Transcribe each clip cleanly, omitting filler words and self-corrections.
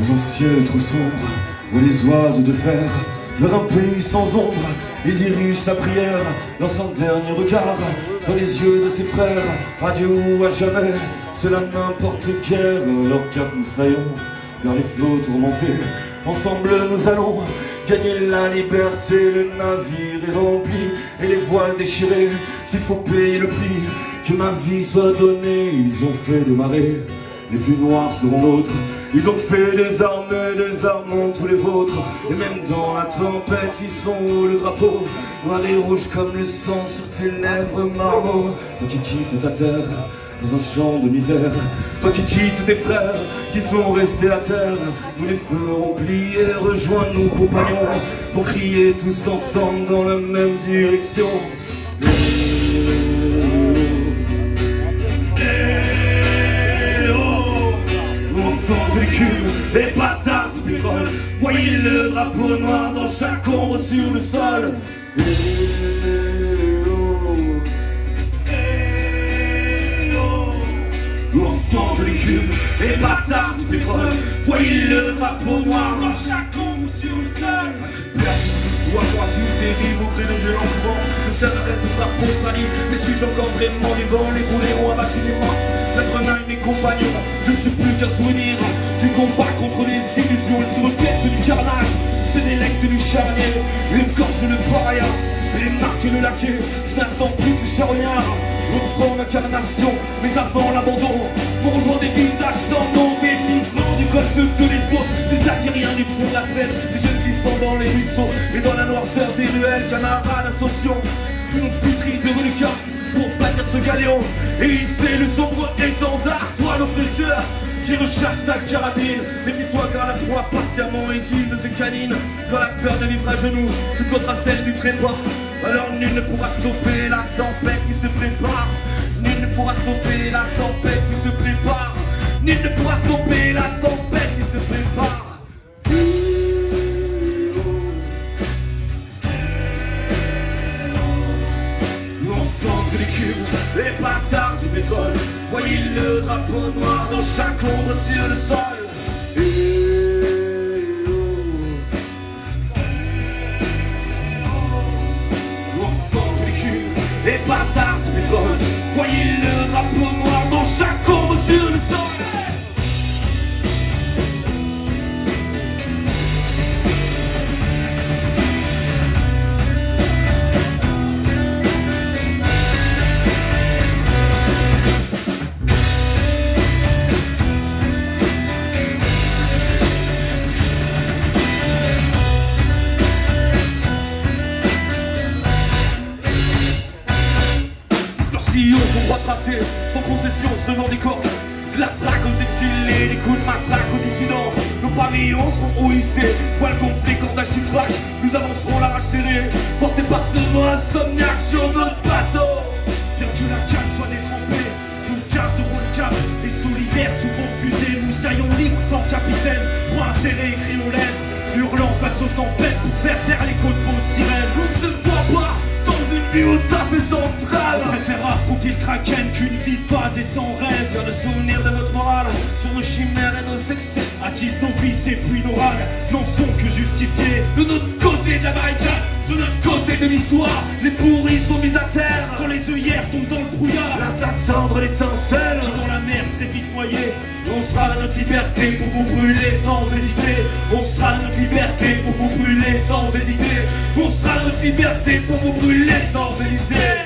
Dans un ciel trop sombre, voit les oiseaux de fer. Vers un pays sans ombre, il dirige sa prière. Lance un dernier regard dans les yeux de ses frères. Adieu ou à jamais, cela n'importe guère. Leur cap nous saillons vers les flots tourmentés. Ensemble nous allons gagner la liberté. Le navire est rempli et les voiles déchirées. S'il faut payer le prix, que ma vie soit donnée. Ils ont fait des marées, les plus noirs seront nôtres. Ils ont fait des armements, tous les vôtres. Et même dans la tempête, ils sont hauts le drapeau. Noir et rouge comme le sang sur tes lèvres marmot. Toi qui quittes ta terre dans un champ de misère, toi qui quittes tes frères qui sont restés à terre, nous les ferons plier, rejoindre nos compagnons pour crier tous ensemble dans la même direction. Les cubes, les bâtards du pétrole, voyez le drapeau noir dans chaque ombre sur le sol. Enfants de l'écume, les bâtards du pétrole, voyez le drapeau noir dans chaque ombre sur le sol. Ou à moi si je dérive au gré de violents courants, je serrerai ce drapeau sali, mais suis-je encore vraiment vivant? Les boulets ont abattu les mains, la grenaille mes compagnons, je ne suis plus qu'un souvenir du combat contre les illusions. Ils se repiècent du carnage, se délectent du charnier, écorchent le paria, et marquent le laquais. Je n'attends plus que charognard, au front d'incarnation, mais avant l'abandon, on rejoint des visages sans nom, des migrants du golfe de l'Esbos, des Algériens du fond de la Seine, des jeunes glissant dans les ruisseaux et dans la noirceur des ruelles. Camarades, associons une puterie de reliquats pour bâtir ce galéon et hisser le sombre étendard. Toi l'oppresseur qui recherche ta carabine, méfie-toi car la proie patiemment aiguise ses canines. Quand la peur de vivre à genoux se côtera celle du trépas, alors nul ne pourra stopper la tempête qui se prépare. Nul ne pourra stopper la tempête qui se prépare. Nul ne pourra stopper la tempête qui se prépare. De l'écume, les bâtards du pétrole, voyez le drapeau noir dans chaque ombre sur le sol. Enfants de l'écume, les bâtards du pétrole, voyez le drapeau noir dans chaque ombre sur le sol. Son droit tracé, sans concession, se levant des cordes. De la traque aux exilés, des coups de matraque aux dissidents. Nos pavillons seront hissés, voiles gonflées, cordages qui craquent. Nous avancerons la rage serrée, portés par ce vent insomniaque sur notre bateau. Bien que la cale soit détrempée, nous garderons le cap. Les solidaires sous vos fusées, nous saillons libres sans capitaine. Bras serrés, cris aux lèvres, hurlant face aux tempêtes pour faire taire les côtes de vos sirènes. Nous ne se voit pas vie au taf et sans trêve. On préfère affronter le kraken qu'une vie fade et sans rêve. Car le souvenir de notre morale sur nos chimères et nos excès attise nos vices et puis nos râles n'en sont que justifiés. De notre côté de la barricade, de notre côté de l'histoire, les pourris sont mis à terre quand les œillères tombent dans le brouillard. La tendre l'étincelle qui dans la mer s'est vite noyée. On sera notre liberté pour vous brûler sans hésiter. On sera notre liberté pour vous brûler sans hésiter. On sera notre liberté pour vous brûler sans hésiter.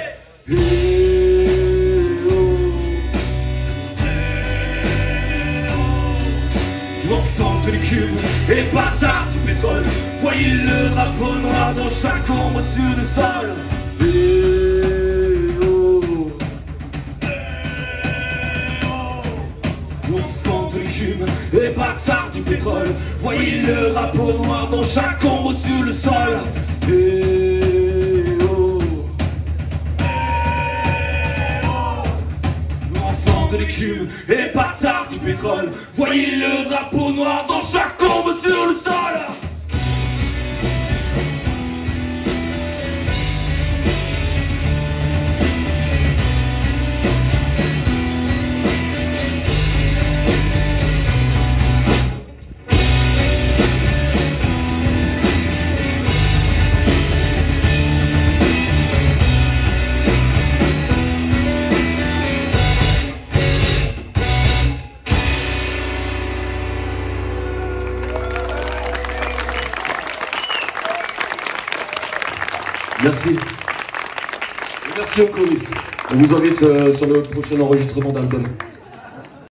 Enfants de l'écume et bâtards du pétrole, voyez le drapeau noir dans chaque ombre sur le sol. Enfants de l'écume et bâtards du pétrole, voyez le drapeau noir dans chaque ombre sur le sol. Enfants de l'écume et bâtards du pétrole, voyez le drapeau noir dans chaque ombre sur le sol. Merci. Et merci aux choristes. On vous invite sur le prochain enregistrement d'album.